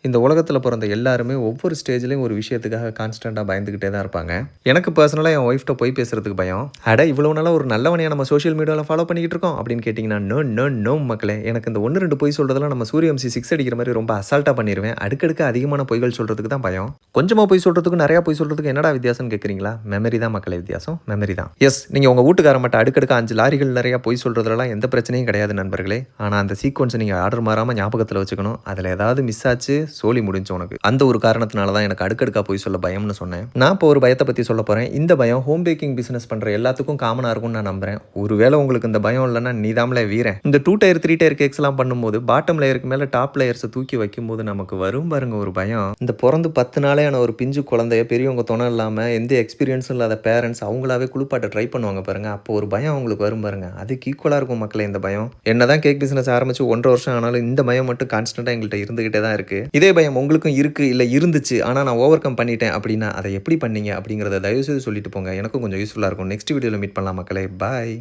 இந்த உலகத்தில் பிறந்த எல்லாருமே ஒவ்வொரு ஸ்டேஜ்லேயும் ஒரு விஷயத்துக்காக கான்ஸ்டண்ட்டாக பயந்துக்கிட்டே தான் இருப்பாங்க. எனக்கு பர்சனலாக என் ஒய்ஃப்ட்ட போய் பேசுறதுக்கு பயம். இவ்வளோ நாளாக ஒரு நல்லவனையாக நம்ம சோஷியல் மீடியாவில் ஃபாலோ பண்ணிக்கிட்டு இருக்கோம் அப்படின்னு கேட்டிங்கன்னா, நோ நோ நோ மக்களே. எனக்கு இந்த 1 2 பொய் சொல்கிறதெல்லாம் நம்ம சூரியவம்சி 6 அடிக்கிற மாதிரி ரொம்ப அசால்ட்டாக பண்ணிடுவேன். அடுக்கடுக்கு அதிகமான பொய்கள் சொல்கிறதுக்கு தான் பயம். கொஞ்சமாக பொய் சொல்கிறதுக்கும் நிறையா பொய் சொல்கிறதுக்கு என்னடா வித்தியாசம்னு கேட்குறீங்களா? மெமரி தான் மக்களே வித்தியாசம். மெமரி தான். எஸ், நீங்கள் உங்கள் வீட்டுக்கார மட்டும் அடுக்கடுக்கு 5 லாரிகள் நிறையா பொய் சொல்கிறதுலாம் எந்த பிரச்சனையும் கிடையாது நண்பர்களே. ஆனால் அந்த சீக்வன்ஸை நீங்கள் ஆர்டர் மாறாமல் ஞாபகத்தில் வச்சுக்கணும். அதில் ஏதாவது மிஸ் ஆச்சு, சோலி முடிஞ்சு உனக்கு. அந்த ஒரு காரணத்தினால தான் எனக்கு அடுக்கடுக்கா போய் சொல்ல பயம்னு சொன்னேன். நான் இப்போ ஒரு பயத்தை பற்றி சொல்ல போகிறேன். இந்த பயம் ஹோம் பேக்கிங் பிஸ்னஸ் பண்ணுற எல்லாத்துக்கும் காமனாக இருக்கும்னு நான் நம்புறேன். ஒருவேளை உங்களுக்கு இந்த பயம் இல்லைன்னா நீதாமலே வீரன். இந்த 2 டயர் 3 டயர் கேக்ஸ்லாம் பண்ணும்போது பாட்டம் லேயருக்கு மேலே டாப் லேயர்ஸை தூக்கி வைக்கும்போது நமக்கு வரும் பாருங்க ஒரு பயம். இந்த பிறந்து 10 நாளேயான ஒரு பிஞ்சு குழந்தைய பெரியவங்க துணை இல்லாமல் எந்த எக்ஸ்பீரியன்ஸும் இல்லாத பேரண்ட்ஸ் அவங்களாவே குளிப்பாட்ட ட்ரை பண்ணுவாங்க பாருங்க. அப்போ ஒரு பயம் அவங்களுக்கு வரும் பாருங்க. அதுக்கு ஈக்குவலாக இருக்கும் மக்களே இந்த பயம். என்னதான் கேக் பிஸ்னஸ் ஆரம்பிச்சு 1.5 வருஷம் ஆனாலும் இந்த பயம் மட்டும் கான்ஸ்டன்ட்டாக எங்கள்கிட்ட இருந்துகிட்டே தான் இருக்கு. இதே பயம் உங்களுக்கும் இருக்கு இல்லை இருந்துச்சு, ஆனால் நான் ஓவர் கம் பண்ணிட்டேன் அப்படின்னா அதை எப்படி பண்ணீங்க அப்படிங்கிறத தயவுசெய்து சொல்லிட்டு போங்க. எனக்கும் கொஞ்சம் யூஸ்ஃபுல்லாக இருக்கும். நெக்ஸ்ட் வீடியோவில் மீட் பண்ணலாம் மக்களே. பாய்.